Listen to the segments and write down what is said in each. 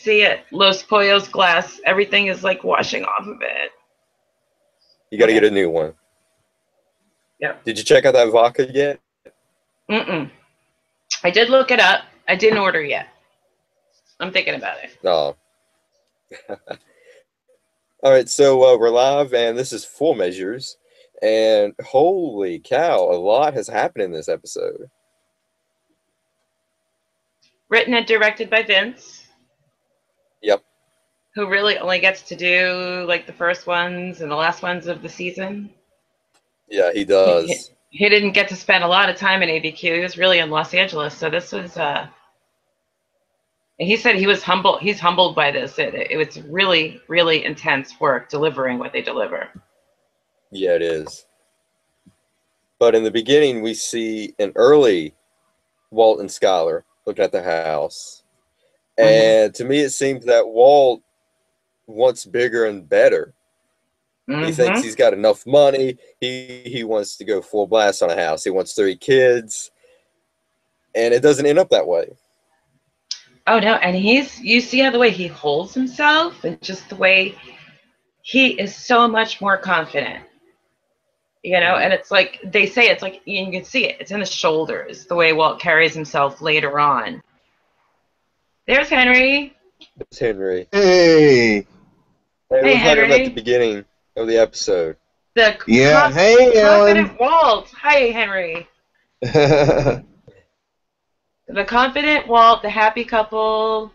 see it. Los Pollos glass. Everything is like washing off of it. You got to get a new one. Yep. Did you check out that vodka yet? Mm-mm. I did look it up. I didn't order yet. I'm thinking about it. No. All right, so we're live, and this is Full Measures. And holy cow, a lot has happened in this episode. Written and directed by Vince. Yep. Who really only gets to do like the first ones and the last ones of the season. Yeah, he does. He didn't get to spend a lot of time in ABQ. He was really in Los Angeles, so this was. He said he was humble. He's humbled by this. It was really, really intense work delivering what they deliver. Yeah, it is. But in the beginning, we see an early Walt and Skylar looking at the house. And to me, it seems that Walt wants bigger and better. He thinks he's got enough money. He wants to go full blast on a house. He wants 3 kids. And it doesn't end up that way. Oh, no. And you see how the way he holds himself and just the way he is so much more confident. You know, and it's like, they say it's like, you can see it. It's in the shoulders, the way Walt carries himself later on. There's Henry. It's Henry. Hey. Hey, Henry. At the beginning of the episode. Hey, confident Walt. Hi, Henry. The confident Walt, the happy couple,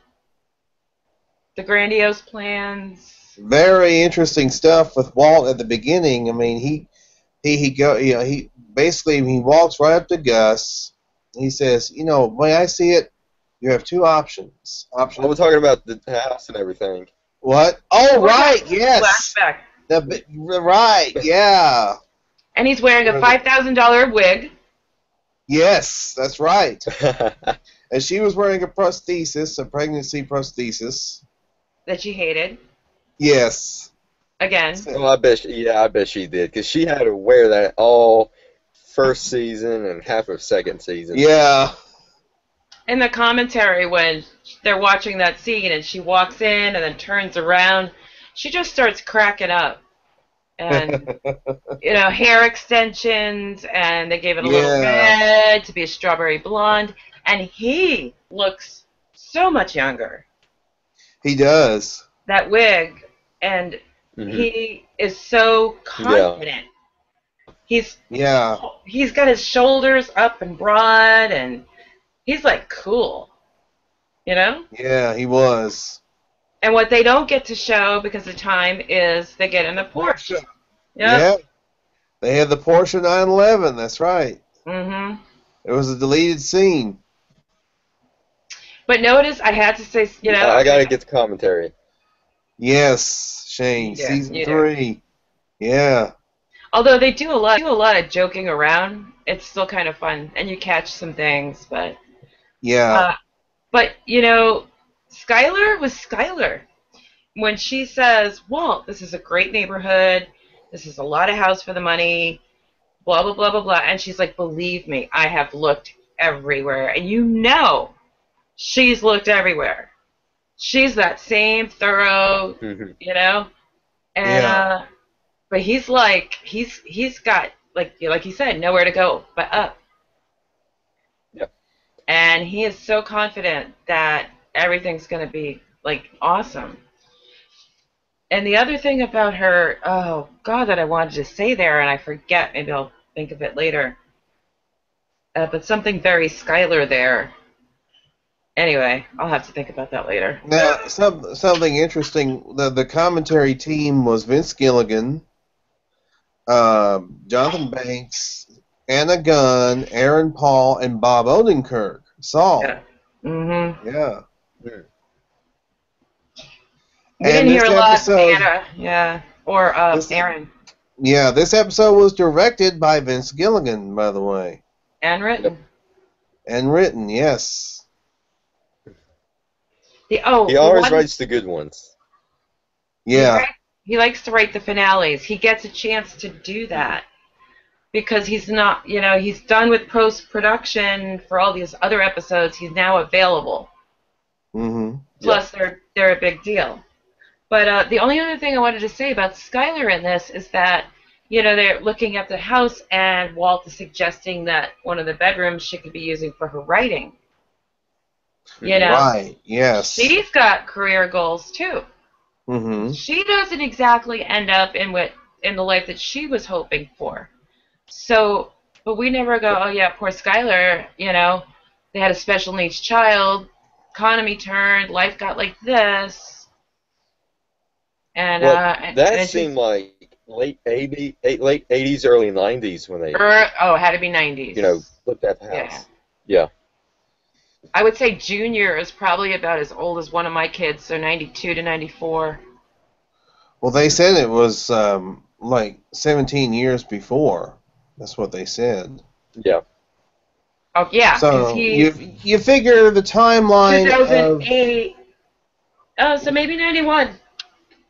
the grandiose plans. Very interesting stuff with Walt at the beginning. I mean, he walks right up to Gus. He says, you know, when I see it, you have 2 options. We're talking about the house and everything. What? Oh, right, yes. Flashback. Right, yeah. And he's wearing a $5,000 wig. Yes, that's right. And she was wearing a prosthesis, a pregnancy prosthesis. That she hated. Yes. Again. Oh, I bet she did, because she had to wear that all first season and half of second season. Yeah. In the commentary, when they're watching that scene and she walks in and then turns around, she just starts cracking up. And, you know, hair extensions, and they gave it a little red to be a strawberry blonde. And he looks so much younger. He does. That wig. And he is so confident. He's got his shoulders up and broad, and he's like cool, you know? Yeah, he was. And what they don't get to show because of time is they get in the Porsche. Yep. Yeah. They had the Porsche 911, that's right. It was a deleted scene. But notice, I had to say, you know... I gotta get the commentary. Yes, Shane, season 3. Yeah. Although they do a lot of joking around, it's still kind of fun, and you catch some things, but... Yeah. But, you know, Skylar was Skylar. When she says, Walt, this is a great neighborhood, this is a lot of house for the money, blah, blah, blah, blah, blah, and she's like, believe me, I have looked everywhere. And you know she's looked everywhere. She's that same thorough, you know? And, but he's like, he's got, like he said, nowhere to go but up. Yep. And he is so confident that everything's going to be, like, awesome. And the other thing about her, oh, God, that I wanted to say there, and I forget, maybe I'll think of it later. But something very Skylar there. Anyway, I'll have to think about that later. Now, something interesting, the commentary team was Vince Gilligan, Jonathan Banks, Anna Gunn, Aaron Paul, and Bob Odenkirk. Saul. Yeah. Yeah. We didn't hear a lot from Anna, or Aaron. Yeah, this episode was directed by Vince Gilligan, by the way. And written. And written, yes. He always writes the good ones. Yeah. He likes to write the finales. He gets a chance to do that. Because he's not, you know, he's done with post-production for all these other episodes. He's now available. Plus, they're they're a big deal. But the only other thing I wanted to say about Skylar in this is that, they're looking at the house and Walt is suggesting that one of the bedrooms she could be using for her writing. Right, yes. She's got career goals too. Mm-hmm. She doesn't exactly end up in the life that she was hoping for. So, but we never go, oh yeah, poor Skylar, they had a special needs child, economy turned, life got like this. And that seemed like late 80s, early 90s when they it had to be 90s. looked at the house. Yeah. I would say Junior is probably about as old as one of my kids, so 92 to 94. Well, they said it was like 17 years before. That's what they said. Yeah. Oh, yeah. So you figure the timeline 2008. So maybe 91.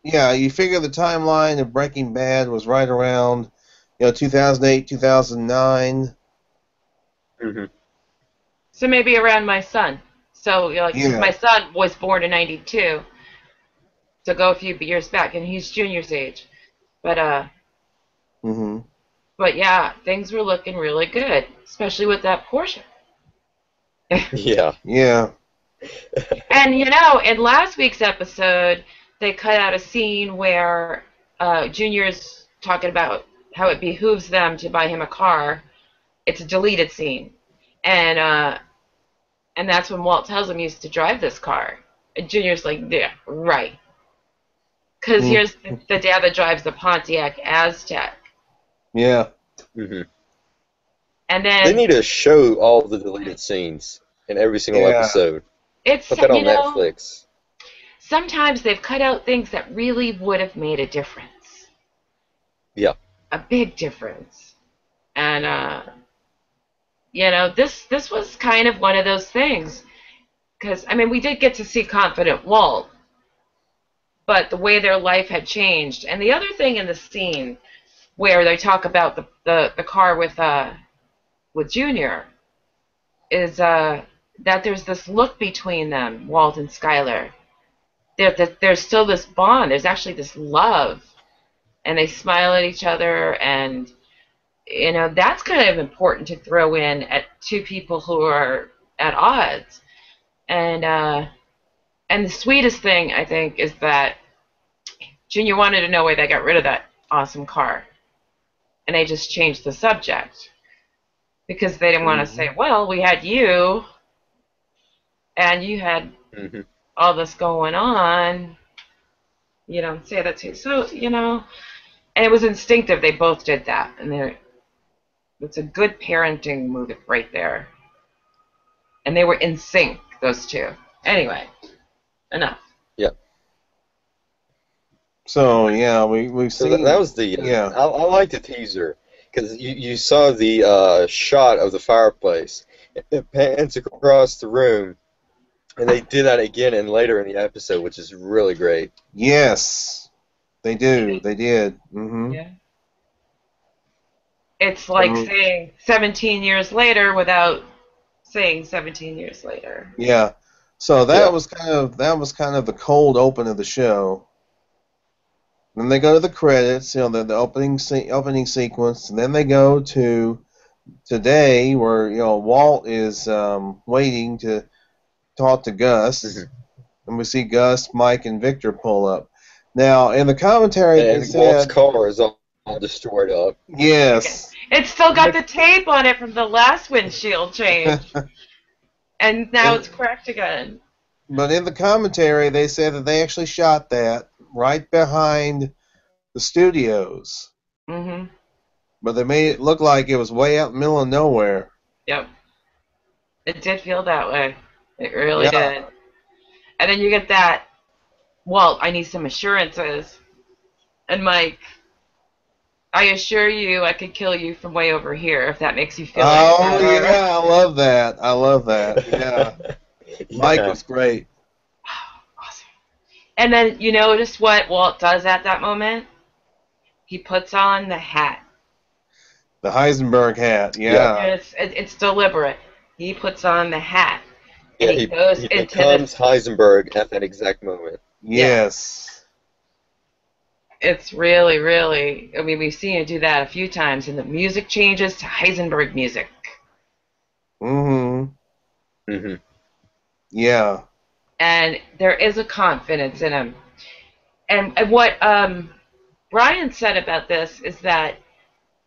Yeah, you figure the timeline of Breaking Bad was right around, 2008, 2009. Mm-hmm. So maybe around my son. So, my son was born in 92. So go a few years back, and he's Junior's age. But, Mm-hmm. But yeah, things were looking really good, especially with that Porsche. Yeah. Yeah. And, in last week's episode, they cut out a scene where Junior's talking about how it behooves them to buy him a car. It's a deleted scene. And that's when Walt tells him he used to drive this car. And Junior's like, yeah, right. Because here's the dad that drives the Pontiac Aztec. Yeah. Mm-hmm. And then they need to show all the deleted scenes in every single episode. Put that on Netflix. Sometimes they've cut out things that really would have made a difference. Yeah. A big difference. And this was kind of one of those things. Because, we did get to see Confident Walt, but the way their life had changed. And the other thing in the scene where they talk about the car with Junior is that there's this look between them, Walt and Skylar. There's still this bond. There's actually this love. And they smile at each other, and that's kind of important to throw in at two people who are at odds. And the sweetest thing, I think, is that Junior wanted to know why they got rid of that awesome car. And they just changed the subject. Because they didn't want to say, well, we had you, and you had all this going on. You don't say that too. So, and it was instinctive. They both did that. And it's a good parenting move right there. And they were in sync, those two. Anyway, enough. Yeah. So, yeah, we've seen... that was the... Yeah. I like the teaser, because you saw the shot of the fireplace. It pans across the room, and they did that again later in the episode, which is really great. Yes, they do. They did. Mm-hmm. Yeah. It's like saying 17 years later without saying 17 years later. Yeah. So that was kind of the cold open of the show. Then they go to the credits, the opening sequence, and then they go to today where Walt is waiting to talk to Gus, and we see Gus, Mike, and Victor pull up. Now in the commentary, and Walt's car is all destroyed up. Yes. It's still got the tape on it from the last windshield change, and now it's cracked again. But in the commentary, they said that they actually shot that right behind the studios. Mm-hmm. But they made it look like it was way out in the middle of nowhere. Yep. It did feel that way. It really did. And then you get that, Walt, I need some assurances. And Mike, I assure you I could kill you from way over here if that makes you feel any better. Yeah, I love that. Yeah. Mike was great. Awesome. And then you notice what Walt does at that moment? He puts on the hat. The Heisenberg hat, yeah. It's deliberate. He puts on the hat. Yeah, and he goes he into becomes Heisenberg at that exact moment. Yes. It's really, really. I mean, we've seen it do that a few times, and the music changes to Heisenberg music. Mm-hmm. Mm-hmm. Yeah. And there is a confidence in him. And what Brian said about this is that,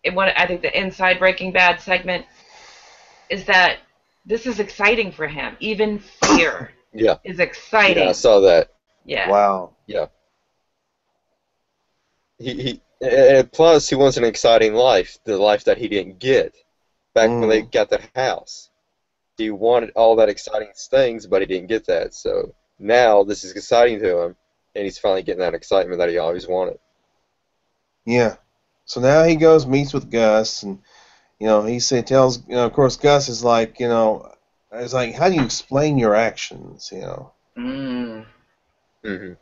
I think the Inside Breaking Bad segment is that this is exciting for him. Even fear Yeah. is Yeah, I exciting. saw that. Yeah. Wow. Yeah. Plus he wants an exciting life, the life that he didn't get back when they Mm. got the house. He wanted all that exciting things, but he didn't get that. So now this is exciting to him, and he's finally getting that excitement that he always wanted. Yeah. So now he goes, meets with Gus, and tells, of course, Gus is like, it's like, how do you explain your actions, Mm. Mm-hmm.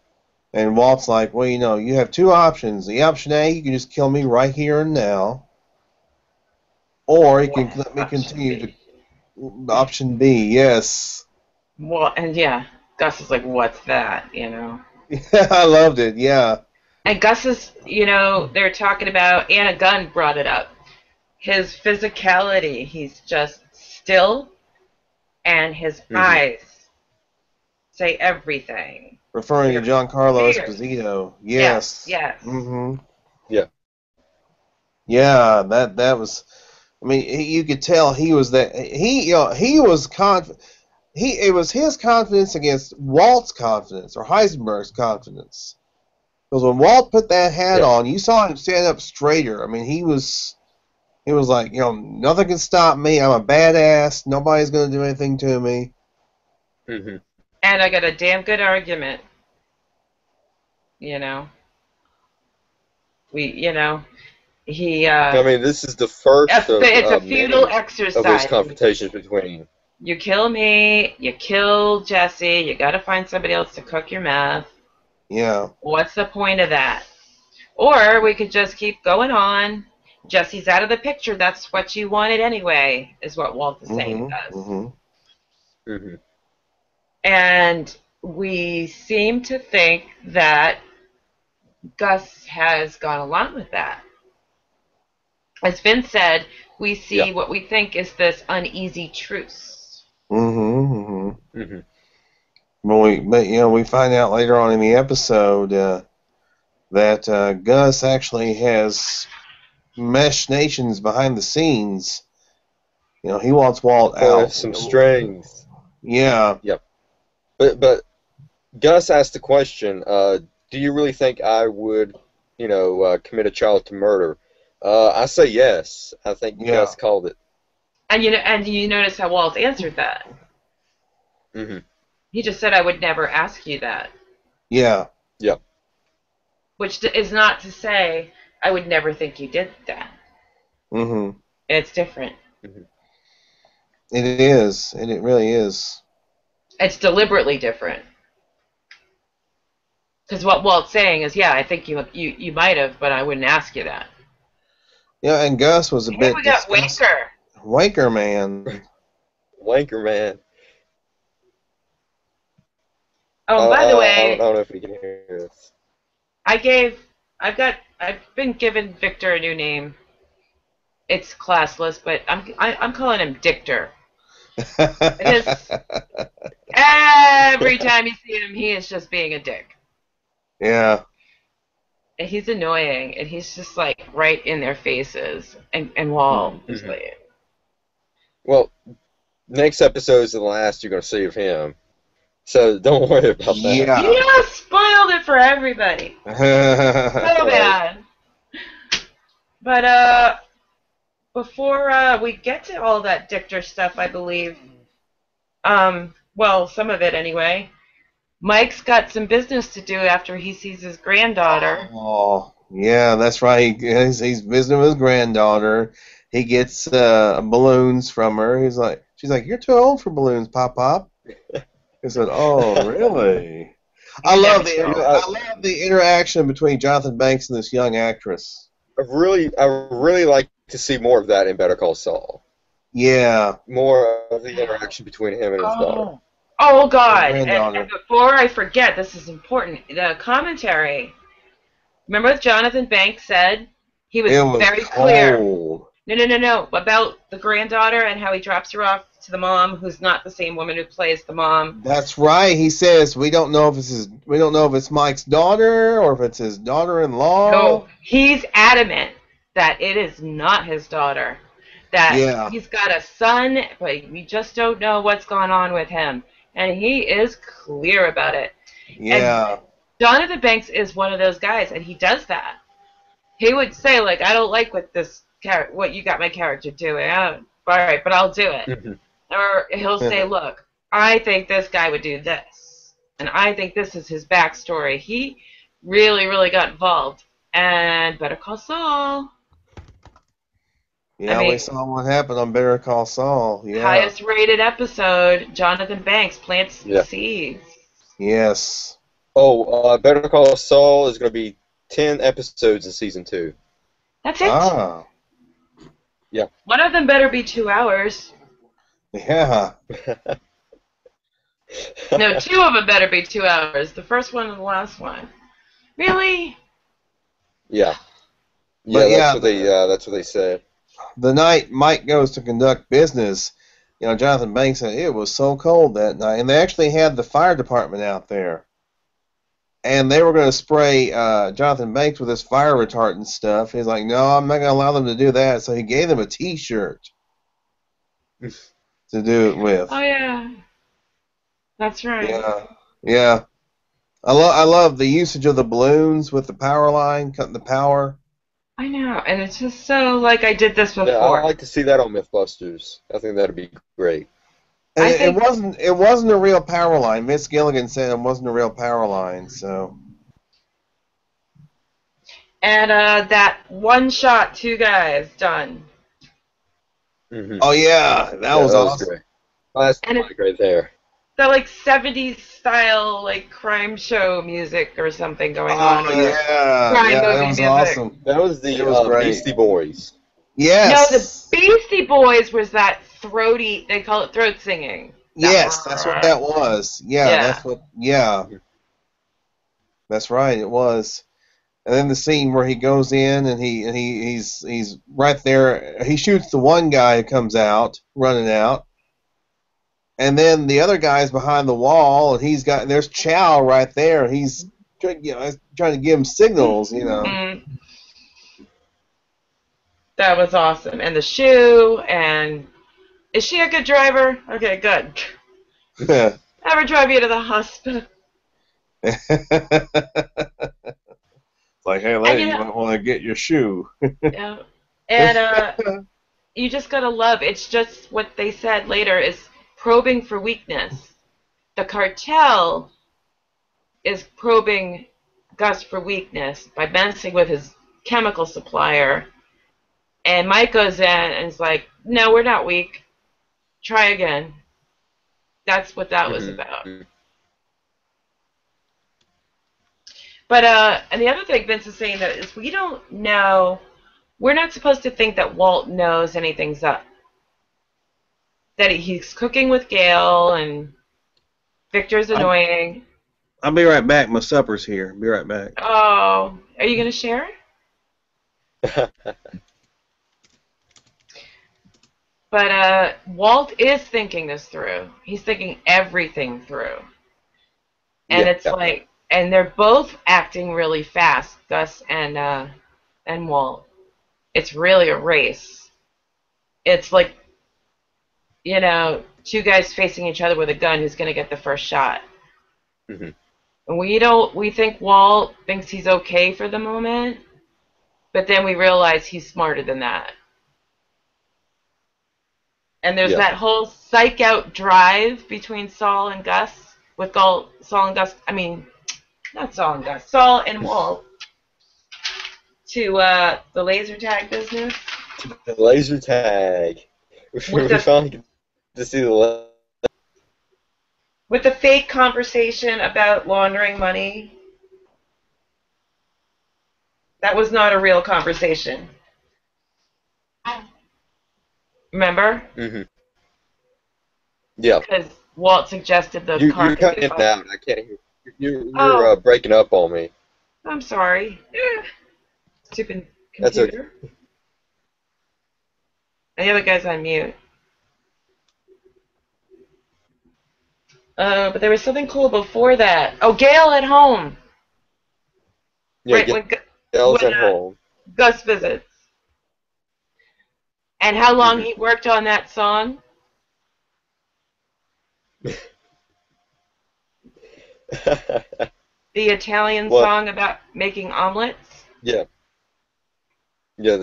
And Walt's like, well, you have two options. The option A, you can just kill me right here and now, or you can What let me option continue to. B? Option B, yes. Well, and yeah, Gus is like, what's that? I loved it. Yeah. And Gus is, they're talking about, Anna Gunn brought it up. His physicality, he's just still, and his Mm-hmm. eyes say everything. Referring to They're Giancarlo fierce. Esposito. Yes, Yes. yes. Mm-hmm. Yeah. Yeah, that was. I mean, you could tell he was that he was confident. It was his confidence against Walt's confidence or Heisenberg's confidence. Because when Walt put that hat Yeah. on, you saw him stand up straighter. I mean, he was like, nothing can stop me. I'm a badass. Nobody's going to do anything to me. Mm-hmm. And I got a damn good argument. You know, we, he, I mean, this is the first of it's a futile many of those exercise. confrontations between. You kill me, you kill Jesse, you gotta find somebody else to cook your meth. Yeah. What's the point of that? Or we could just keep going on. Jesse's out of the picture. That's what you wanted anyway, is what Walt is saying to Mm-hmm. us. Mm-hmm. Mm-hmm. And we seem to think that Gus has gone along with that. As Vince said, we Yeah. see what we think is this uneasy truce. Mm-hmm. Mm-hmm. Mm-hmm. But we find out later on in the episode that Gus actually has machinations behind the scenes. He wants Walt out. Some strings. Yeah. Yep. But Gus asked the question, do you really think I would, commit a child to murder? I say yes. I think Yeah. Gus called it. And you notice how Walt answered that. Mm-hmm. He just said, "I would never ask you that." Yeah. Yep. Which is not to say I would never think you did that. Mm-hmm. It's different. It is, and it really is. It's deliberately different. Because what Walt's saying is, yeah, I think you might have, but I wouldn't ask you that. Yeah, and Gus was a Here bit we got disgusted. Wanker man. Wanker man. Oh, and by the I way, don't know if we can hear this. I've been given Victor a new name. It's classless, but I'm calling him Dictor. Every time you see him, he is just being a dick. Yeah. And he's annoying, and he's just like right in their faces. And Walt is Mm-hmm. like, Well, next episode is the last you're going to see of him. So don't worry about that. Yeah. you just spoiled it for everybody. So bad. But before we get to all that Dictor stuff, I believe, well, some of it anyway, Mike's got some business to do after he sees his granddaughter. Oh, yeah, that's right. He's visiting with his granddaughter. He gets balloons from her. She's like, "You're too old for balloons, Pop Pop." He said, "Oh, really?" I love the interaction between Jonathan Banks and this young actress. I really like to see more of that in Better Call Saul. Yeah. More of the interaction between him and his daughter. Oh His God! And granddaughter. before I forget, this is important. The commentary. Remember what Jonathan Banks said? He was It was very clear. cold. No. About the granddaughter and how he drops her off to the mom, who's not the same woman who plays the mom. That's right. He says we don't know if it's Mike's daughter or if it's his daughter-in-law. No, he's adamant that it is not his daughter. That Yeah. he's got a son, but we just don't know what's gone on with him. And he is clear about it. And Yeah. Jonathan Banks is one of those guys, and he does that. He would say, like, I don't like what you got my character doing. All right, but I'll do it. Mhm. Or he'll say, look, I think this guy would do this. And I think this is his backstory. He really, really got involved. And Better Call Saul. Yeah, we saw what happened on Better Call Saul. Yeah. Highest rated episode, Jonathan Banks plants the seeds. Yes. Oh, Better Call Saul is going to be 10 episodes in season 2. That's it. Ah. Yeah. One of them better be 2 hours. Yeah. No, 2 of them better be 2 hours. The first one and the last one. Really? Yeah. But That's what they said. The night Mike goes to conduct business, Jonathan Banks said it was so cold that night, and they actually had the fire department out there, and they were going to spray Jonathan Banks with this fire retardant stuff. He's like, "No, I'm not going to allow them to do that." So he gave them a T-shirt to do it with. Oh yeah, that's right. Yeah. I love the usage of the balloons with the power line, cutting the power. I know, and it's just so like I did this before. Yeah, I'd like to see that on Mythbusters. I think that'd be great. And it wasn't a real power line. Vince Gilligan said it wasn't a real power line, so. And that one shot, 2 guys done. Mm-hmm. Oh yeah, that was awesome. Great. Oh, that's great there. The like 70s style like crime show music or something going on. Oh yeah, that was awesome. That was the Beastie Boys. Yes. No, the Beastie Boys was that throaty. They call it throat singing. Yes, that's what that was. Yeah, that's right. It was. And then the scene where he goes in and he's right there. He shoots the one guy who comes out running out. And then the other guy's behind the wall, and there's Chow right there. He's trying to give him signals, Mm-hmm. That was awesome. And the shoe, and is she a good driver? Okay, good. Ever drive you to the hospital? It's like, hey, lady, you might want to get your shoe. Yeah. And you just gotta love. It's just what they said later is probing for weakness. The cartel is probing Gus for weakness by messing with his chemical supplier. And Mike goes in and is like, no, we're not weak. Try again. That's what that was about. But, and the other thing Vince is saying that is we don't know, we're not supposed to think that Walt knows anything's up. That he's cooking with Gail and Victor's annoying. I'll be right back. My supper's here. Be right back. Oh, are you going to share? But Walt is thinking this through. He's thinking everything through. And it's like, and they're both acting really fast, Gus and Walt. It's really a race. It's like, 2 guys facing each other with a gun, who's going to get the first shot. Mm-hmm. And we think Walt thinks he's okay for the moment, but then we realize he's smarter than that. And there's that whole psych out drive between Saul and Gus, with Saul and Gus, not Saul and Gus, Saul and Walt, to the laser tag business. The laser tag. We finally get to see the with the fake conversation about laundering money. That was not a real conversation. Remember? Mm-hmm. Yeah. Because Walt suggested the You're carpet cutting go it up. out. I can't hear. You're Oh, breaking up on me. I'm sorry. Stupid That's okay. computer. And the other guy's on mute. But there was something cool before that. Oh, Gail at home. Yeah, Right when Gail's when at home. Gus visits. And how long Mhm. he worked on that song? The Italian What? song about making omelets. Yeah. Yeah.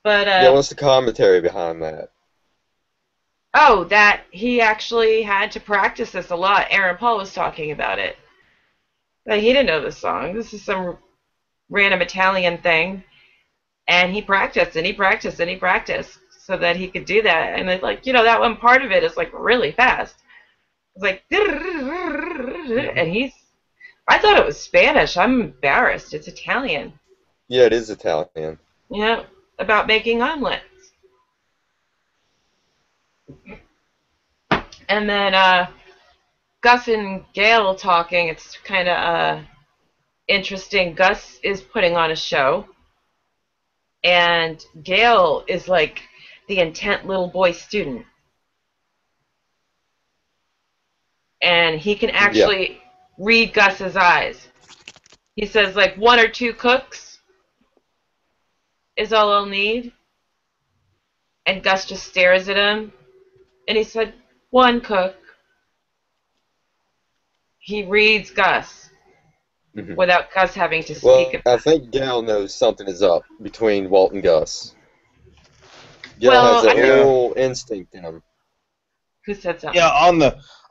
But Yeah, what's the commentary behind that? oh, that he actually had to practice this a lot. Aaron Paul was talking about it. But he didn't know the song. This is some random Italian thing. And he practiced and he practiced and he practiced so that he could do that. And it's like, that one part of it is like really fast. It's like, and I thought it was Spanish. I'm embarrassed. It's Italian. Yeah, it is Italian. About making omelets. And then Gus and Gail talking. It's kind of interesting. Gus is putting on a show, and Gail is like the intent little boy student. And he can Yeah. actually read Gus's eyes. He says, like, 1 or 2 cooks is all I'll need. And Gus just stares at him. And he said, 1 cook. He reads Gus Mhm. without Gus having to speak Well, about I it. think Gail knows something is up between Walt and Gus. Gail Well, has a I think, little instinct in him. who said something? Yeah,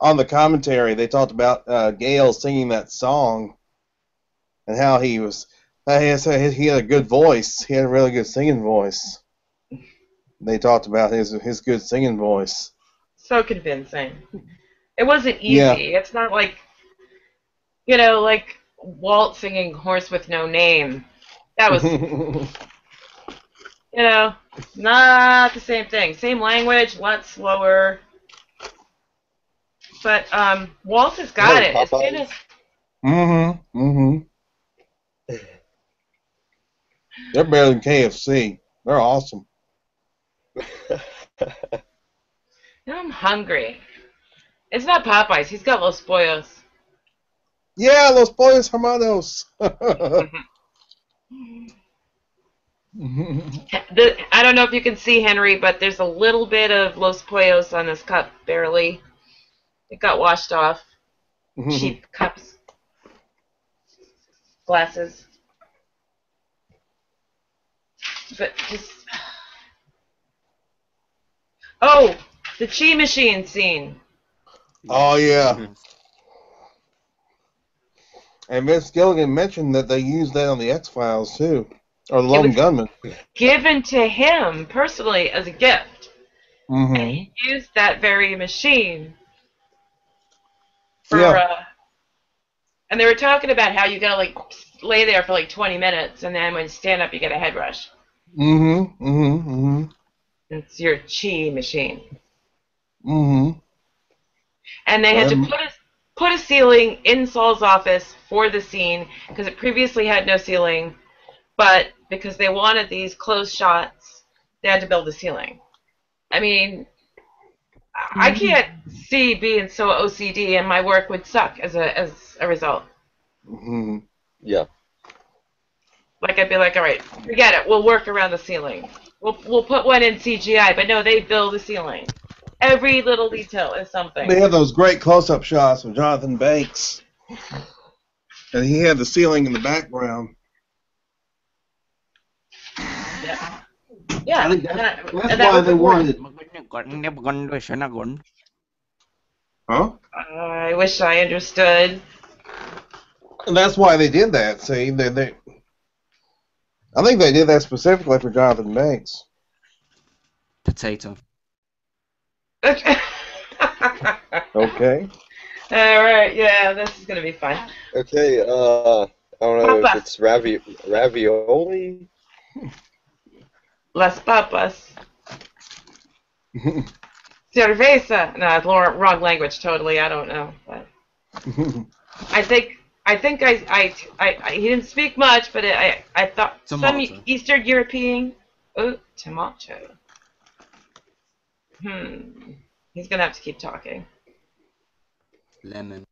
on the commentary, they talked about Gail singing that song and how he had a good voice. He had a really good singing voice. They talked about his good singing voice. So convincing. It wasn't Yeah. easy. It's not like, like Walt singing Horse with No Name. That was, not the same thing. Same language, a lot slower. But Walt has got Hey, it. As soon Popeye. as They're better than KFC. They're awesome. now I'm hungry. It's not Popeyes. He's got Los Pollos. Yeah, Los Pollos Hermanos. I don't know if you can see, Henry, but there's a little bit of Los Pollos on this cup, barely. It got washed off. Cheap cups. Glasses. But just... Oh! The Chi Machine scene. Oh, yeah. And Vince Gilligan mentioned that they used that on the X-Files, too. Or the Lone Gunman. Given to him, personally, as a gift. Mm-hmm. And he used that very machine for... Yeah. And they were talking about how you gotta, like, lay there for, like, 20 minutes, and then when you stand up, you get a head rush. Mm-hmm. Mm-hmm. Mm-hmm. It's your Chi machine. Mm-hmm. And they had to put a ceiling in Saul's office for the scene because it previously had no ceiling, but because they wanted these close shots, they had to build a ceiling. I mean, I can't see being so OCD, and my work would suck as a result. Mm-hmm. Yeah. Like I'd be like, all right, forget it. We'll work around the ceiling. We'll put one in CGI, but no, they build a ceiling. Every little detail is something. They had those great close-up shots of Jonathan Banks. And he had the ceiling in the background. Yeah. Yeah. I think that's that why was they important. wanted. Huh? I wish I understood. And that's why they did that. See, I think they did that specifically for Jonathan Banks. Potato. Okay. Okay. All right. Yeah, this is gonna be fun. Okay, I don't know Papa. if it's ravioli. Las papas. Cerveza. No, it's wrong language totally. I don't know. But I think he didn't speak much, but I thought some Tomato. Eastern European. Oh, tomato. He's gonna have to keep talking. Lemon.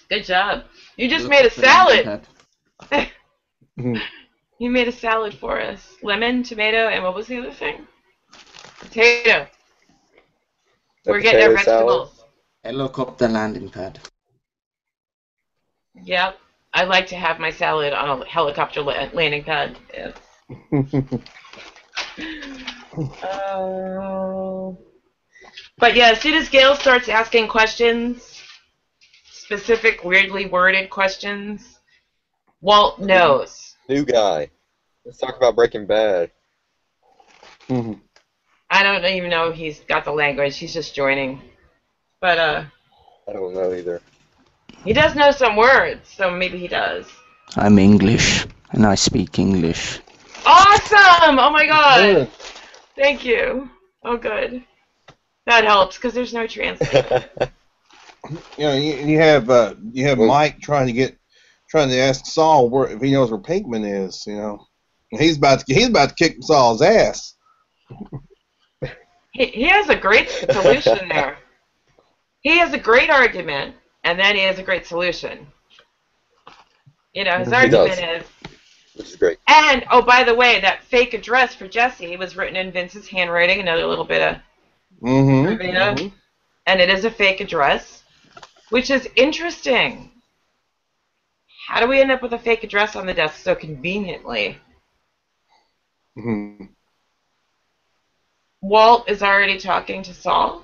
Good job. You just Look made a up the landing salad. pad. You made a salad for us. Lemon, tomato, and what was the other thing? Potato. A We're getting our potato salad. vegetables. Look up the landing pad. Yep. I like to have my salad on a helicopter landing pad. Yeah. But yeah, as soon as Gail starts asking questions, specific, weirdly worded questions, Walt knows. New guy. Let's talk about Breaking Bad. I don't even know if he's got the language. He's just joining. But I don't know either. he does know some words, so maybe he does. I'm English, and I speak English. Awesome! Oh my god! Good. Thank you. Oh, good. That helps because there's no translator. You know, you have Mike trying to ask Saul if he knows where Pinkman is. You know, he's about to kick Saul's ass. He has a great solution there. He has a great argument, and then he has a great solution. You know, his He argument does. is, Which is great. and oh, by the way, that fake address for Jesse was written in Vince's handwriting. Another little bit of trivia, and it is a fake address, which is interesting. How do we end up with a fake address on the desk so conveniently? Walt is already talking to Saul.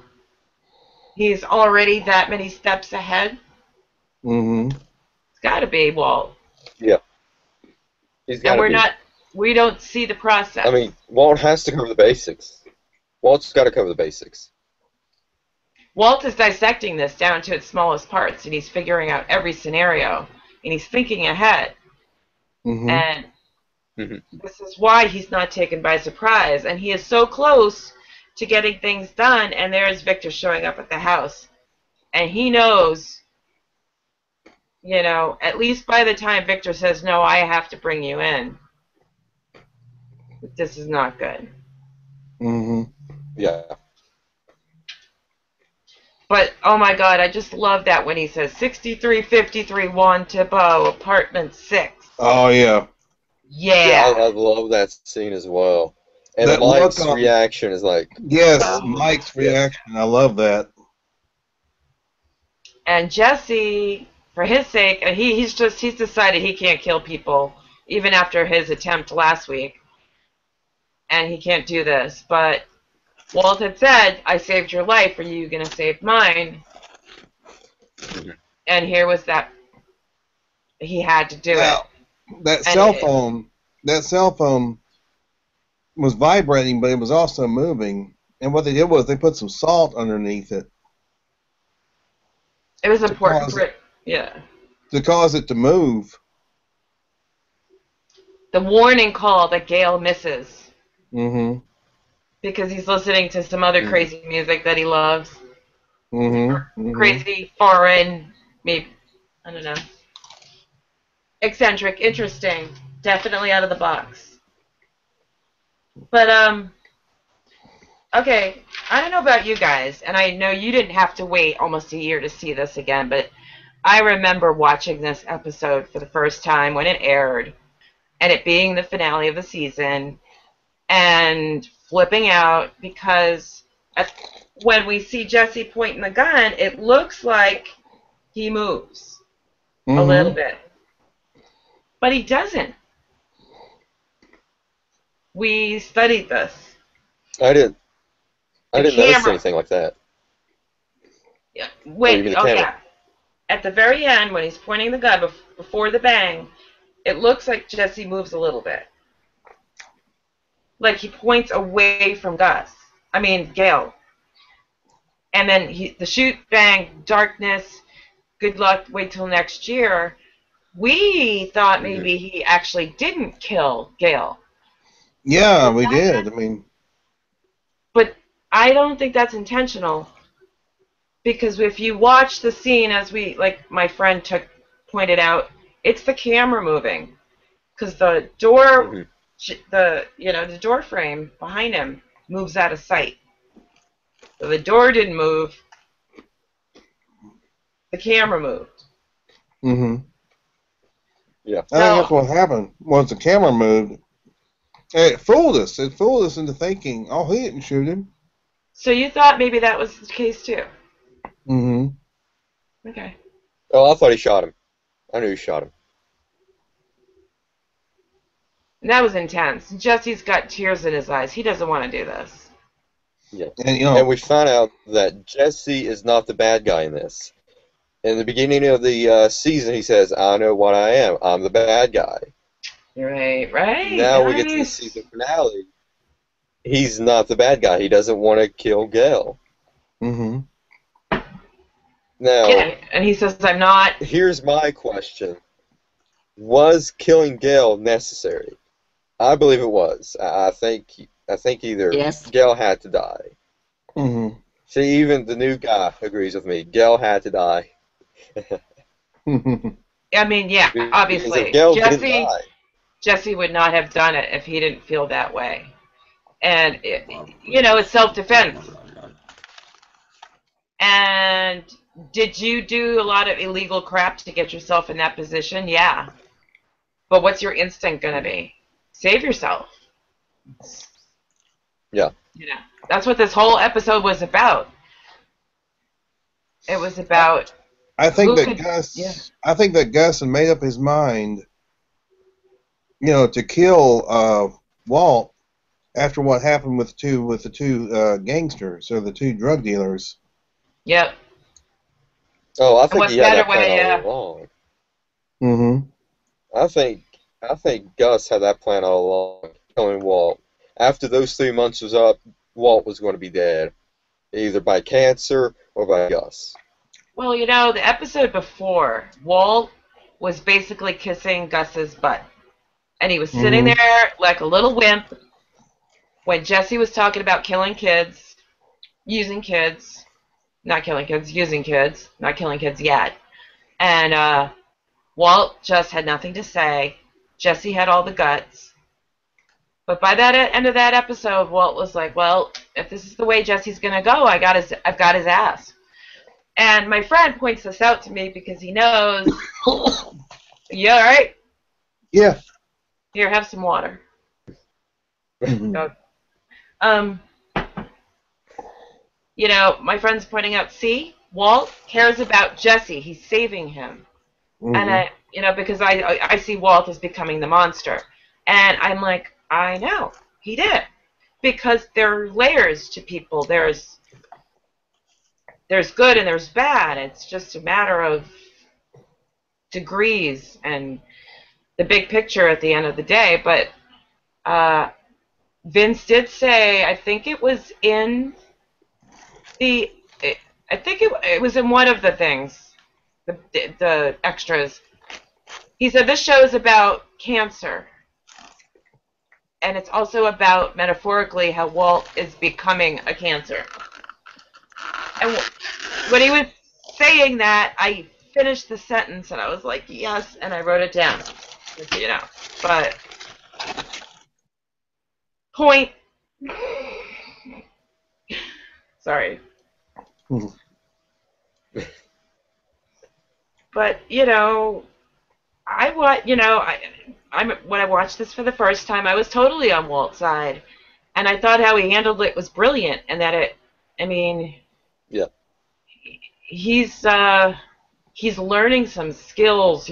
He's already that many steps ahead. It's got to be Walt. Yeah. He's got And to be. we don't see the process. I mean, Walt has to cover the basics. Walt's got to cover the basics. Walt is dissecting this down to its smallest parts, and he's figuring out every scenario, and he's thinking ahead. And this is why he's not taken by surprise, and he is so close to getting things done, and there's Victor showing up at the house. And he knows, you know, at least by the time Victor says, no, I have to bring you in, this is not good. Yeah. But, oh my god, I just love that when he says 6353 Juan Thibault, apartment 6. Oh, yeah. Yeah. I love that scene as well. And That Mike's look on- reaction is like, Yes, Mike's reaction. I love that. And Jesse, for his sake, and he's decided he can't kill people, even after his attempt last week. And he can't do this. But Walt had said, I saved your life, are you going to save mine? And here was that. He had to do it. That cell phone was vibrating, but it was also moving. And what they did was they put some salt underneath it. It was important for it. Yeah. To cause it to move. The warning call that Gale misses. Because he's listening to some other crazy music that he loves. Crazy, foreign, maybe, I don't know. Eccentric, interesting. Definitely out of the box. But, okay, I don't know about you guys, and I know you didn't have to wait almost a year to see this again, but I remember watching this episode for the first time when it aired, and it being the finale of the season, and flipping out because when we see Jesse pointing the gun, it looks like he moves a little bit. But he doesn't. We studied this. I didn't notice camera. anything like that. Yeah. you Wait, mean the camera? yeah. At the very end, when he's pointing the gun before the bang, it looks like Jesse moves a little bit. Like he points away from Gale. And then the shoot, bang, darkness, good luck, wait till next year. we thought Mhm. maybe he actually didn't kill Gail. Yeah, we did. I mean, But I don't think that's intentional. Because if you watch the scene, as like my friend pointed out, it's the camera moving. Because the door, Mhm. the door frame behind him moves out of sight. So the door didn't move, the camera moved. hmm Yeah. I think So that's what happened. Was the camera moved? And it fooled us. It fooled us into thinking, oh, he didn't shoot him. so you thought maybe that was the case too. Mm-hmm. Okay. Oh, I thought he shot him. I knew he shot him. And that was intense. Jesse's got tears in his eyes. He doesn't want to do this. Yeah. And And we find out that Jesse is not the bad guy in this. In the beginning of the season, he says, "I know what I am. I'm the bad guy." Right, Now we get to the nice. season finale. He's not the bad guy. He doesn't want to kill Gail. mm-hmm. Now, Yeah, and he says, I'm not. here's my question. Was killing Gail necessary? I believe it was. I think either Yes. Gail had to die. Mm-hmm. See, even the new guy agrees with me. Gail had to die. I mean, yeah, Because if obviously. Gail didn't die, Jesse would not have done it if he didn't feel that way. And, it's self-defense. And did you do a lot of illegal crap to get yourself in that position? Yeah. But what's your instinct going to be? Save yourself. yeah. That's what this whole episode was about. It was about I think who that could. Gus. Yeah. I think that Gus had made up his mind, to kill Walt after what happened with the two gangsters or the two drug dealers. Yep. Oh, I And think what he had better that plan way? all along. Mm-hmm. I think Gus had that plan all along, killing Walt. After those 3 months was up, Walt was going to be dead, either by cancer or by Gus. Well, the episode before, Walt was basically kissing Gus's butt. And he was sitting Mhm. there like a little wimp when Jesse was talking about killing kids, using kids, not killing kids, using kids, not killing kids yet. And Walt just had nothing to say. Jesse had all the guts. But by that end of that episode, Walt was like, "Well, if this is the way Jesse's gonna go, I've got his ass." And my friend points this out to me because he knows. You all right? Yeah. Here, have some water. Mhm. Go. My friend's pointing out, see, Walt cares about Jesse. He's saving him. And because I see Walt as becoming the monster. And I'm like, I know, he did. Because there are layers to people. There's good and there's bad. It's just a matter of degrees and the big picture at the end of the day. But Vince did say, I think it was in it was in one of the things, the extras. He said this show is about cancer, and it's also about metaphorically how Walt is becoming a cancer. And when he was saying that, I finished the sentence and I was like, yes, and I wrote it down. But point. Sorry. Mhm. But when I watched this for the first time, I was totally on Walt's side, and I thought how he handled it was brilliant, and Yeah. he's learning some skills,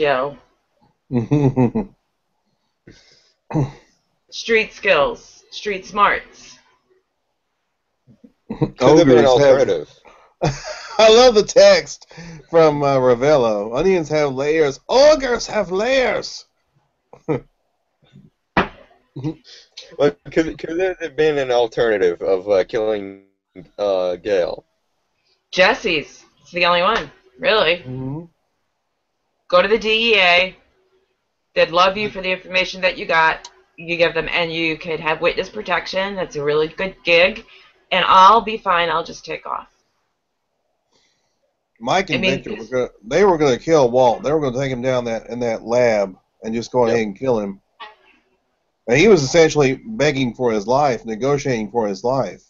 street skills, street smarts. Could have been an Ogres have. alternative. I love the text from Ravello. Onions have layers. Ogres have layers. But could there have been an alternative of killing Gail? Jesse's. It's the only one, really. Mhm. Go to the DEA, They'd love you for the information that you got. You give them, and you could have witness protection. That's a really good gig, and I'll be fine. I'll just take off. Mike and Victor were going to kill Walt. They were going to take him down in that lab and just go ahead and kill him. And he was essentially begging for his life, negotiating for his life.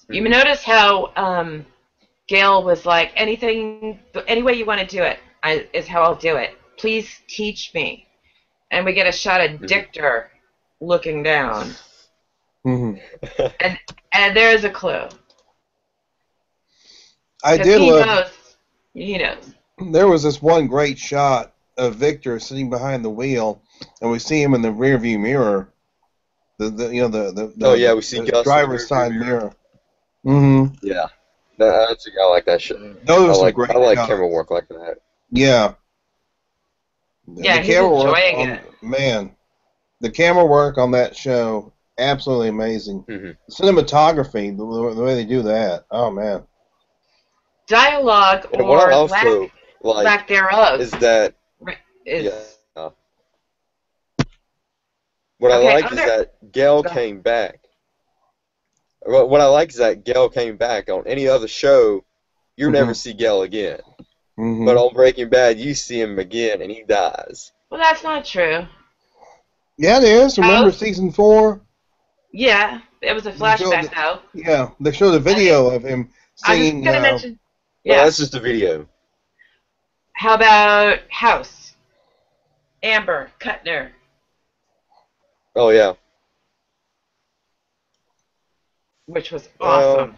You notice how Gail was like, any way you want to do it is how I'll do it. Please teach me. And we get a shot of Dictor looking down. Mm-hmm. and there's a clue. I did love. He knows. There was this one great shot of Victor sitting behind the wheel, and we see him in the rearview mirror. We see the driver's side mirror. Mm-hmm. Yeah, I like that shit. Those are great. I like camera work like that. Yeah. Yeah, he's enjoying it. Man, the camera work on that show, absolutely amazing. Mm-hmm. Cinematography, the way they do that, oh man. Dialogue and or lack thereof is that what I like is that Gail came back. What I like is that Gail came back. On any other show, you never see Gail again. Mm-hmm. But on Breaking Bad, you see him again, and he dies. Well, that's not true. Yeah, it is. Remember season 4? Yeah, it was a flashback, though. Yeah, they showed a video of him singing. I was going to mention... Yeah, well, that's just a video. How about House? Amber, Kuttner. Oh, yeah. Which was awesome,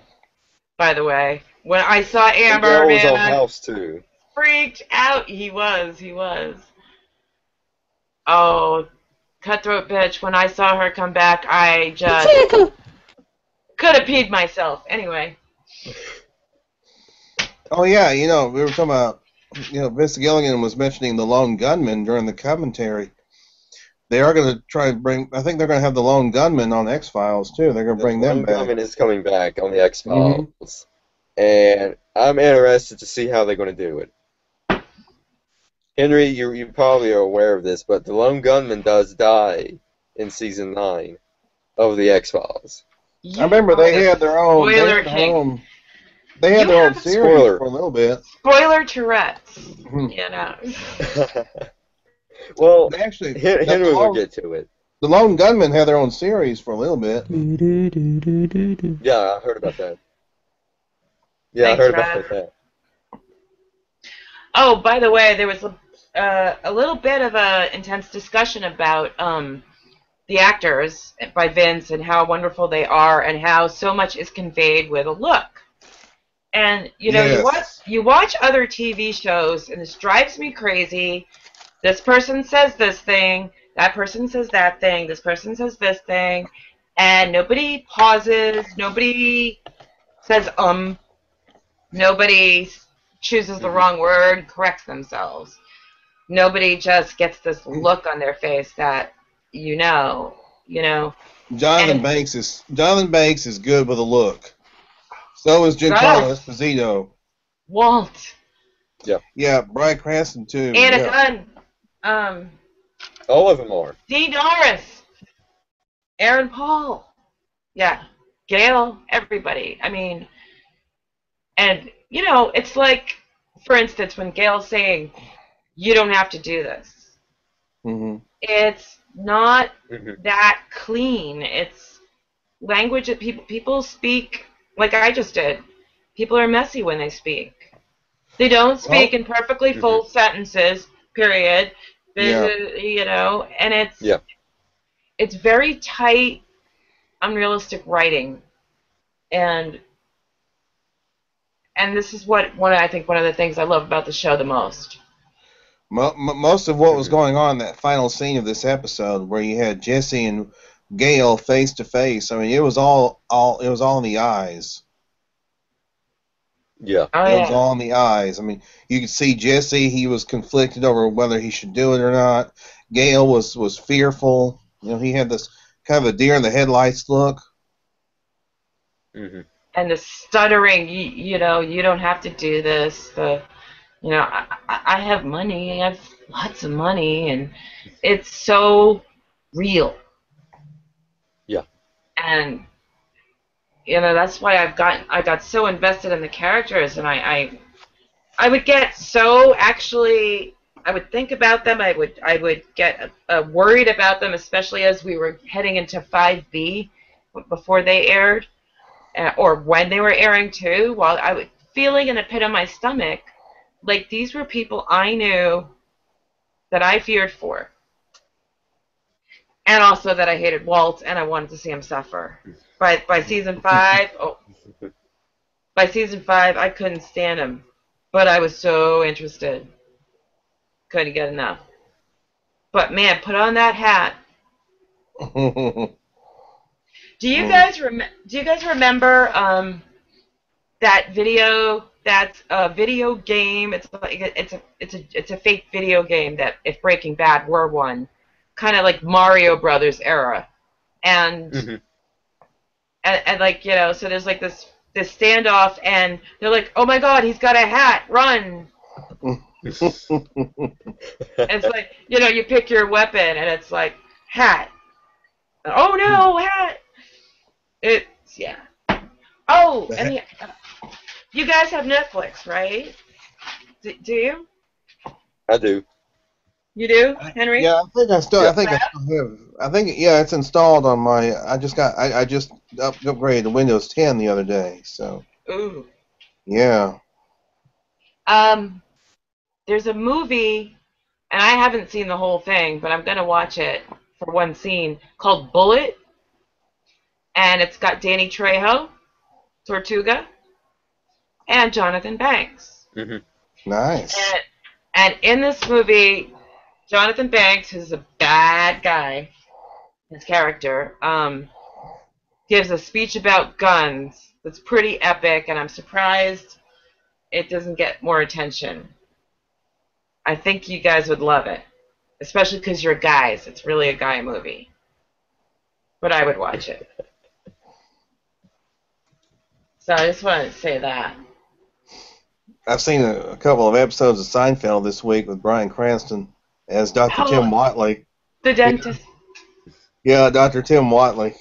by the way. When I saw Amber, Gail was on House, too. Freaked out. He was. Oh, cutthroat bitch. When I saw her come back, I just could have peed myself. Anyway. Oh, yeah, we were talking about, Vince Gilligan was mentioning the lone gunman during the commentary. They are going to try to bring, I think they're going to have the lone gunman on X-Files, too. They're going to bring them back. The lone gunman is coming back on the X-Files. Mm-hmm. And I'm interested to see how they're going to do it. Henry, you probably are aware of this, but the lone gunman does die in Season 9 of the X-Files. I remember they had their own... They had their own series for a little bit. Spoiler Tourette's. Well, actually, Henry will get to it. The Lone Gunmen had their own series for a little bit. Yeah, I heard about that. Yeah, I heard about that. Oh, by the way, there was a little bit of an intense discussion about the actors by Vince and how wonderful they are and how so much is conveyed with a look. And, you watch other TV shows, and this drives me crazy. This person says this thing, that person says that thing, this person says this thing, and nobody pauses, nobody says nobody chooses the wrong word, corrects themselves. Nobody just gets this look on their face that, Jonathan Banks is good with a look. So is Giancarlo Esposito. Walt. Yeah. Yeah, Bryan Cranston too. Anna Gunn. All of them are. Dean Norris. Aaron Paul. Yeah. Gail. Everybody. I mean, and, it's like, for instance, when Gail's saying, you don't have to do this. Mm-hmm. It's not that clean. It's language that people speak like I just did. People are messy when they speak. They don't speak in perfectly full sentences, period. And it's very tight, unrealistic writing. And this is I think one of the things I love about the show the most. Most of what was going on in that final scene of this episode, where you had Jesse and Gail face to face, I mean, it was all in the eyes. Yeah. It was all in the eyes. I mean, you could see Jesse, he was conflicted over whether he should do it or not. Gail was fearful. He had this kind of a deer in the headlights look. Mm-hmm. And the stuttering, you don't have to do this. I have money. lots of money, and it's so real. Yeah. And that's why I got so invested in the characters, and I would get so actually. I would think about them. I would get worried about them, especially as we were heading into 5B before they aired, or when they were airing too. While I was feeling in the pit of my stomach, like these were people I knew that I feared for, and also that I hated Walt, and I wanted to see him suffer. By season 5, by season 5, I couldn't stand him, but I was so interested. Couldn't get enough. But man, put on that hat. Do you guys remember that video? That's a video game. It's a fake video game that if Breaking Bad were one, kind of like Mario Brothers era, and Mm-hmm. and like so there's like this standoff, and they're like, oh my God, he's got a hat, run! It's like you pick your weapon, and it's like hat. Oh no, hat! It's yeah. Oh, and you guys have Netflix, right? Do you? I do. You do, Henry? Yeah, I think I still. Yeah. I think I still have. I think it's installed on my. I just upgraded to Windows 10 the other day. So Ooh. yeah. There's a movie, and I haven't seen the whole thing, but I'm gonna watch it for one scene called Bullet, and it's got Danny Trejo, Tortuga, and Jonathan Banks. Mm-hmm. Nice. And in this movie, Jonathan Banks, who's a bad guy, his character, gives a speech about guns that's pretty epic, and I'm surprised it doesn't get more attention. I think you guys would love it, especially because you're guys. It's really a guy movie. But I would watch it. So I just wanted to say that. I've seen a couple of episodes of Seinfeld this week with Bryan Cranston as Dr. Oh. Tim Watley. The dentist. Yeah, Dr. Tim Watley.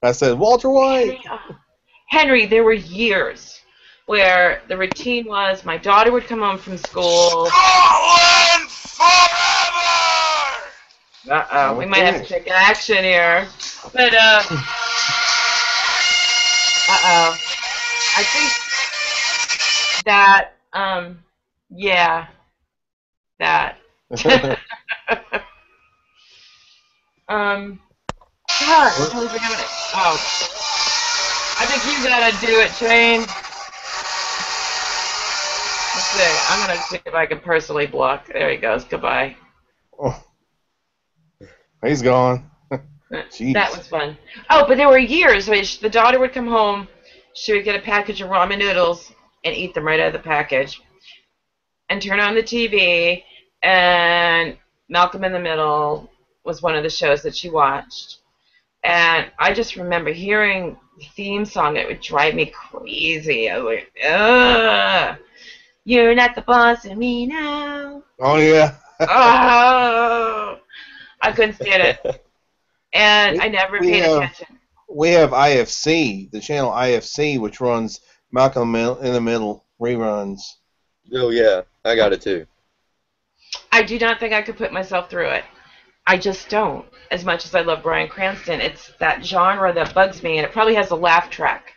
I said, Walter White. Henry, there were years where the routine was my daughter would come home from school. Scotland forever! Uh-oh, we might have to take action here. But, I think that, yeah, that. God, what was I doing? Oh, I think you gotta do it, Shane. Let's see. I'm gonna see if I can personally block. There he goes. Goodbye. Oh. He's gone. Jeez. That was fun. Oh, but there were years where the daughter would come home, she would get a package of ramen noodles and eat them right out of the package, and turn on the TV, and Malcolm in the Middle was one of the shows that she watched. And I just remember hearing the theme song. It would drive me crazy. I was like, ugh. You're not the boss of me now. Oh, yeah. Oh, I couldn't stand it. And I never paid attention. We have IFC, the channel IFC, which runs Malcolm in the Middle reruns. Oh, yeah. I got it, too. I do not think I could put myself through it. I just don't. As much as I love Bryan Cranston, it's that genre that bugs me, and it probably has a laugh track.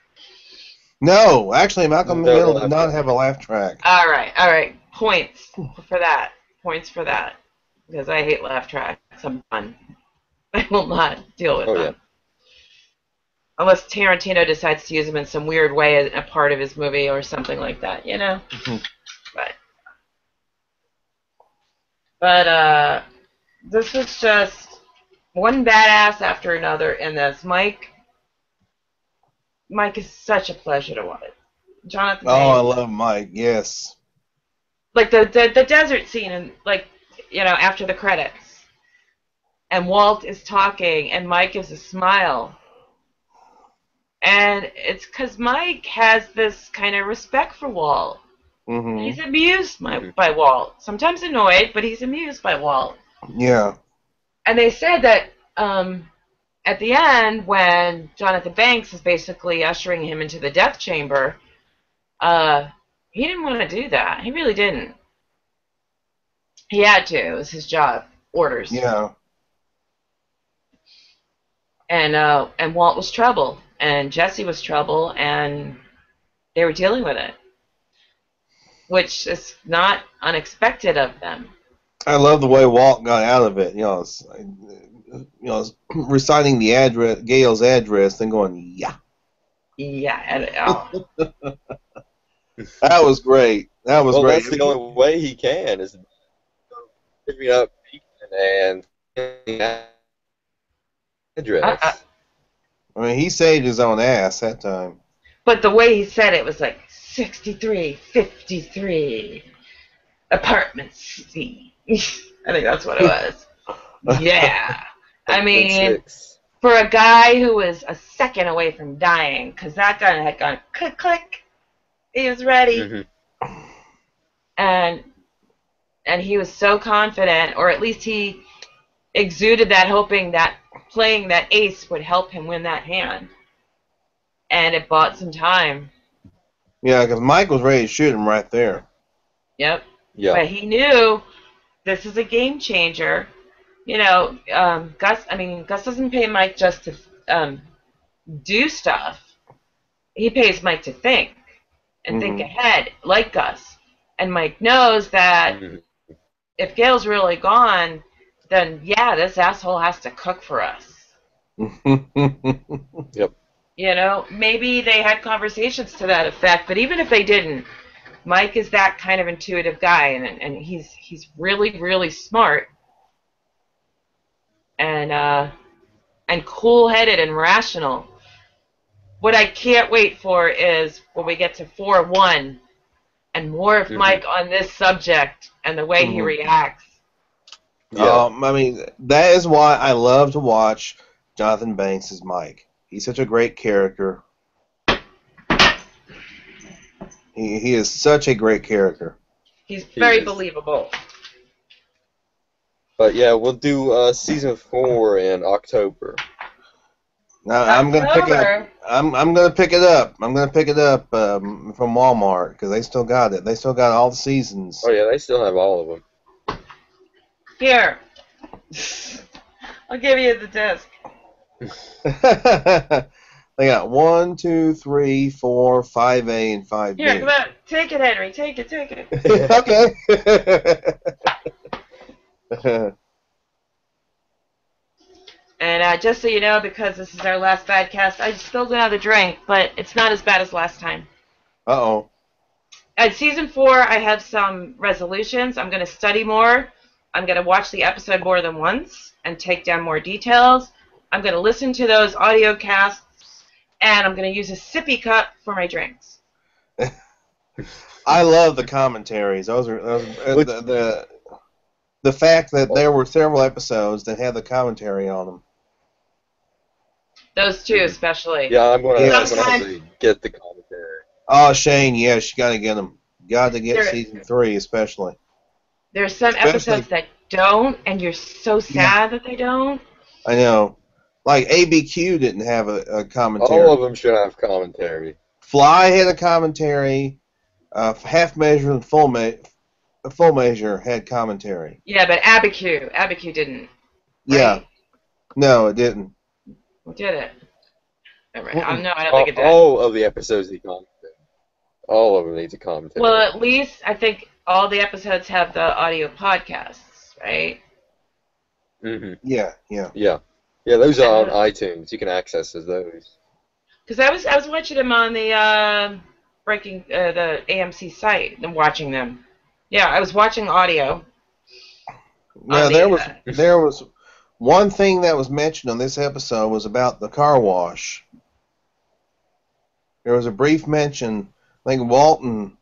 No, actually, Malcolm in the Middle did not have a laugh track. All right. Points for that. Points for that. Because I hate laugh tracks. I'm done. I will not deal with them. Yeah. Unless Tarantino decides to use them in some weird way as a part of his movie or something like that, you know? But this was just one badass after another in this. Mike is such a pleasure to watch. Jonathan. Oh, I love Mike. Yes. Like the desert scene, and after the credits, and Walt is talking, and Mike gives a smile, and it's because Mike has this kind of respect for Walt. He's amused by Walt. Sometimes annoyed, but he's amused by Walt. Yeah. And they said that at the end, when Jonathan Banks is basically ushering him into the death chamber, he didn't want to do that. He really didn't. He had to. It was his job. Orders. Yeah. And Walt was trouble, and Jesse was trouble, and they were dealing with it, which is not unexpected of them. I love the way Walt got out of it. Reciting the address, Gail's address, then going, yeah. Yeah. That was great. That was great. That's the only way he can is giving up and address. I mean, he saved his own ass that time. But the way he said it was like 6353 apartment C. I think that's what it was. Yeah. I mean, for a guy who was a second away from dying, because that gun had gone click, click, he was ready. And he was so confident, or at least he exuded that, hoping that playing that ace would help him win that hand. And it bought some time. Yeah, because Mike was ready to shoot him right there. Yep. Yeah. But he knew this is a game changer. Gus doesn't pay Mike just to do stuff. He pays Mike to think and think ahead, like Gus. And Mike knows that if Gail's really gone, then yeah, this asshole has to cook for us. Yep. Maybe they had conversations to that effect, but even if they didn't, Mike is that kind of intuitive guy, and he's really, really smart and cool-headed and rational. What I can't wait for is when we get to 4-1 and more of Mike on this subject and the way he reacts. Yeah. I mean, that is why I love to watch Jonathan Banks as Mike. He's such a great character. He is such a great character. He's very believable. But yeah, we'll do season 4 in October. Now I'm gonna pick it up. I'm gonna pick it up. I'm gonna pick it up from Walmart because they still got it. They still got all the seasons. Oh yeah, they still have all of them. Here, I'll give you the disc. They got 1, 2, 3, 4, 5A, and 5B. Here, come on, take it, Henry. Take it. Okay. And just so you know, because this is our last BadCast, I spilled another drink, but it's not as bad as last time. Uh-oh. At season 4, I have some resolutions. I'm going to study more. I'm going to watch the episode more than once and take down more details. I'm going to listen to those audio casts, and I'm going to use a sippy cup for my drinks. I love the commentaries. Those are the fact that there were several episodes that had the commentary on them. Those two especially. Yeah, I'm gonna have to get the commentary. Oh, Shane, yes, you got to get them. Got to get season 3 especially. There's some episodes that don't, and you're so sad that they don't. I know. Like ABQ didn't have a commentary. All of them should have commentary. Fly had a commentary. Half Measure and Full Measure had commentary. Yeah, but ABQ didn't. Right? Yeah. No, it didn't. Did it? No, I don't think it did. All of the episodes need commentary. All of them need a commentary. Well, at least I think all the episodes have the audio podcasts, right? Yeah. Yeah, those are on iTunes. You can access those. Because I was watching them on the the AMC site and watching them. Yeah, I was watching audio. Now there was one thing that was mentioned on this episode was about the car wash. There was a brief mention. I think Walt and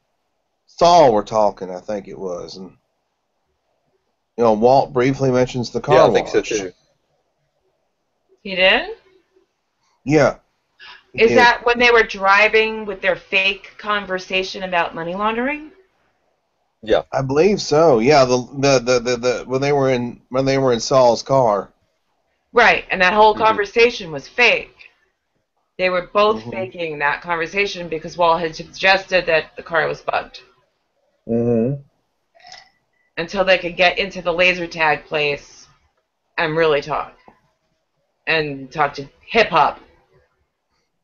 Saul were talking. I think it was, and Walt briefly mentions the car wash. Yeah, I think so too. He did? Yeah. Is that when they were driving with their fake conversation about money laundering? Yeah. I believe so. Yeah, the when they were in Saul's car. Right, and that whole Mhm. conversation was fake. They were both Mhm. faking that conversation because Walt had suggested that the car was bugged Mhm. until they could get into the laser tag place and really talk to hip hop.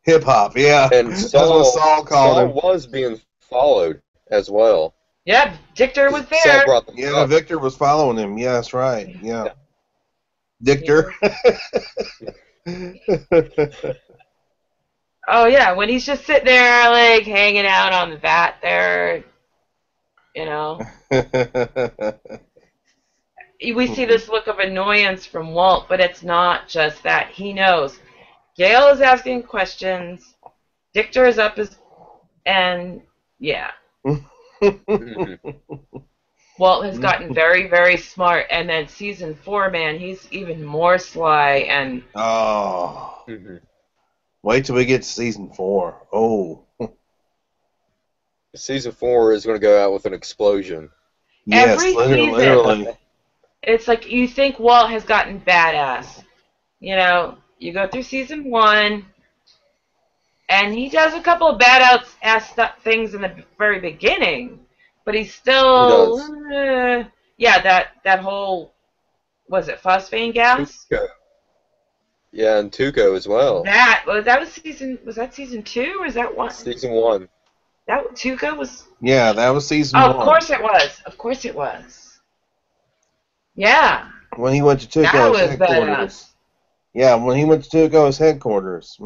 Hip hop. Yeah, And that's what Saul called Saul him. was being followed as well. Yep, Dictor was Because Saul there. brought the Yeah, truck. Victor was following him. Yeah, that's right. Yeah, Dictor. Oh yeah, when he's just sitting there like hanging out on the vat there, you know. We see this look of annoyance from Walt, but it's not just that. He knows. Gail is asking questions. Dictor is up and yeah. Mhm. Walt has gotten very, very smart, and then season 4, man, he's even more sly and Oh, Mhm. wait till we get to season 4. Oh, Season 4 is going to go out with an explosion. yes, every season, literally. it's like you think Walt has gotten badass. You know, you go through season 1, and he does a couple of badass things in the very beginning, but he's He still, does. yeah, that whole, was it phosphine gas? Tuco. Yeah, and Tuco as well. Was that season 2 or was that one? Season 1. That Tuca was. Yeah, that was season Oh, of 1. course it was. Of course it was. Yeah, When he went to that Tuco's was headquarters. badass. Yeah, when he went to Tuco's headquarters.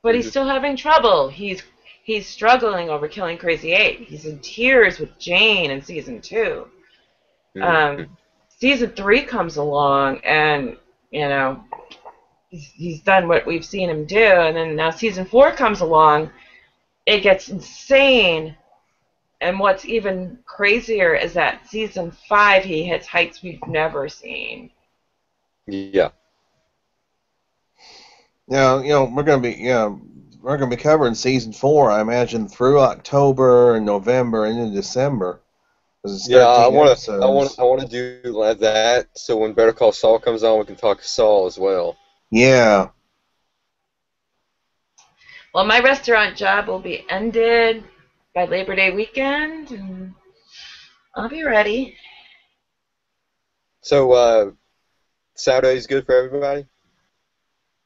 But he's still having trouble. He's struggling over killing Crazy 8. He's in tears with Jane in season 2. Mhm. Season 3 comes along, and you know he's done what we've seen him do, and then now season 4 comes along. It gets insane. And what's even crazier is that season 5 he hits heights we've never seen. Yeah. Now, we're gonna be covering season 4. I imagine through October and November and into December. 'Cause it's Yeah, 13 episodes. I want to do like that, so when Better Call Saul comes on, we can talk Saul as well. Yeah. Well, my restaurant job will be ended by Labor Day weekend, and I'll be ready. So, Saturday's good for everybody?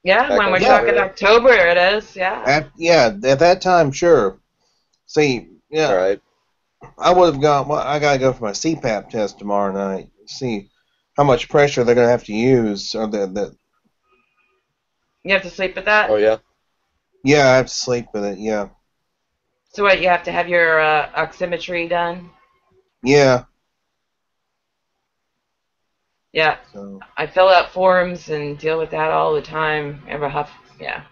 Yeah, Back when on we're Yeah. talking Saturday? October, it is. Yeah. At that time, sure. See, All yeah, right. I would have gone. Well, I gotta go for my CPAP test tomorrow night. See how much pressure they're gonna have to use, or that. You have to sleep with that. Oh, yeah? Yeah, I have to sleep with it. Yeah, So what? You have to have your oximetry done. yeah. Yeah. So I fill out forms and deal with that all the time. Ever huff? Yeah.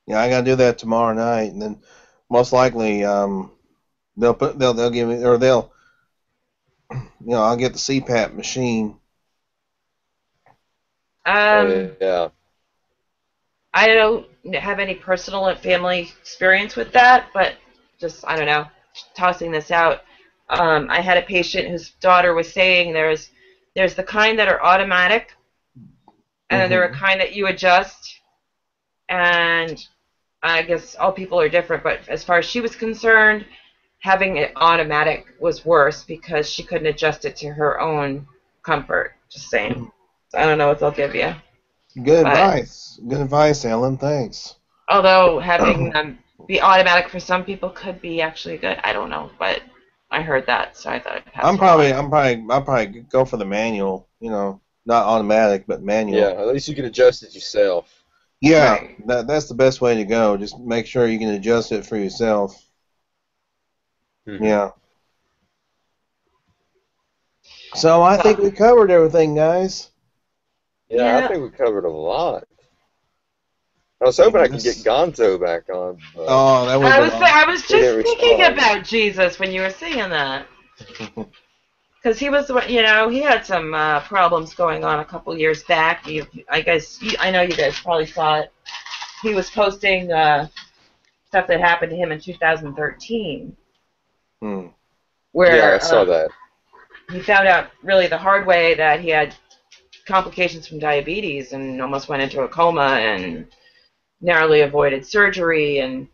yeah, I gotta do that tomorrow night, and then most likely, they'll give me, or they'll, I'll get the CPAP machine. Oh, Um, yeah. I don't have any personal and family experience with that, but just, I don't know, tossing this out. I had a patient whose daughter was saying there's the kind that are automatic, and then there are Hmm. kind that you adjust, and I guess all people are different, but as far as she was concerned, having it automatic was worse because she couldn't adjust it to her own comfort. Just saying. So I don't know what they'll give you. Good But advice. Good advice, Ellen. Thanks. although having them be automatic for some people could be actually good. I don't know, but I heard that, so I thought I'd pass it along. I'll probably go for the manual. Not automatic, but Yeah, manual. at least you can adjust it yourself. Yeah, Right. that's the best way to go. Just make sure you can adjust it for yourself. Mhm. Yeah. So I think So, we covered everything, guys. Yeah, I yeah. think we covered a lot. I was hoping I could get This. Gonzo back on, but Oh, that would I have was been I awesome. was he just didn't thinking respond. about Jesus when you were saying that. Because he was, he had some problems going on a couple years back. I know you guys probably saw it. He was posting stuff that happened to him in 2013. Hmm. Yeah, I where saw that. he found out really the hard way that he had complications from diabetes and almost went into a coma and narrowly avoided surgery, and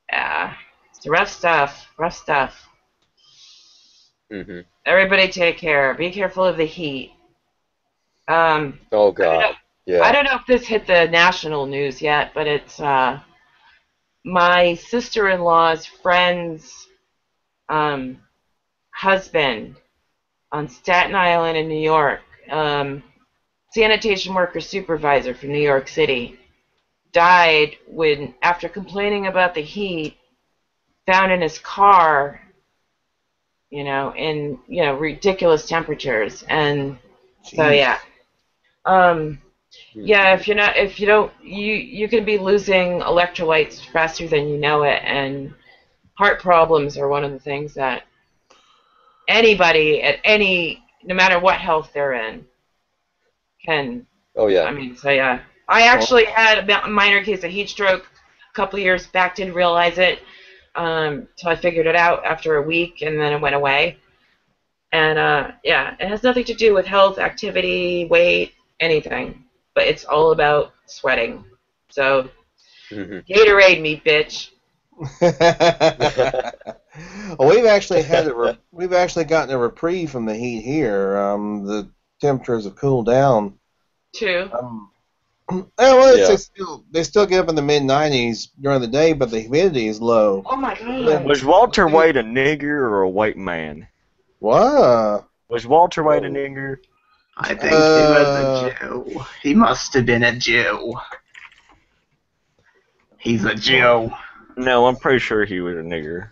it's rough stuff. Rough stuff. Hmm. Everybody take care. Be careful of the heat. Oh I don't know. God. I Yeah. don't know if this hit the national news yet, but it's my sister-in-law's friend's um, husband on Staten Island in New York, sanitation worker supervisor from New York City, died when after complaining about the heat, found in his car, in ridiculous temperatures, and so Jeez. yeah. Um, Mhm. Yeah, if you don't, you can be losing electrolytes faster than you know it, and heart problems are one of the things that anybody no matter what health they're in, can. Oh yeah. I mean, so yeah, I actually had a minor case of heat stroke a couple of years back. Didn't realize it till I figured it out after a week, and then it went away. And yeah, it has nothing to do with health, activity, weight, anything, but it's all about sweating. So Hmm. Gatorade me, bitch. Well, we've actually gotten a reprieve from the heat here. The temperatures have cooled down. Too. Well, Yeah. they still get up in the mid 90s during the day, but the humidity is low. Oh my Yeah. god. Was Walter White a nigger or a white man? Wow. Was Walter White a Whoa. nigger? I think he was a Jew. He must have been a Jew. He's a Jew. No, I'm pretty sure he was a nigger.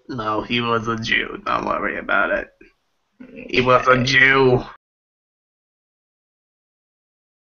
No, he was a Jew. Don't worry about it. He was a Jew.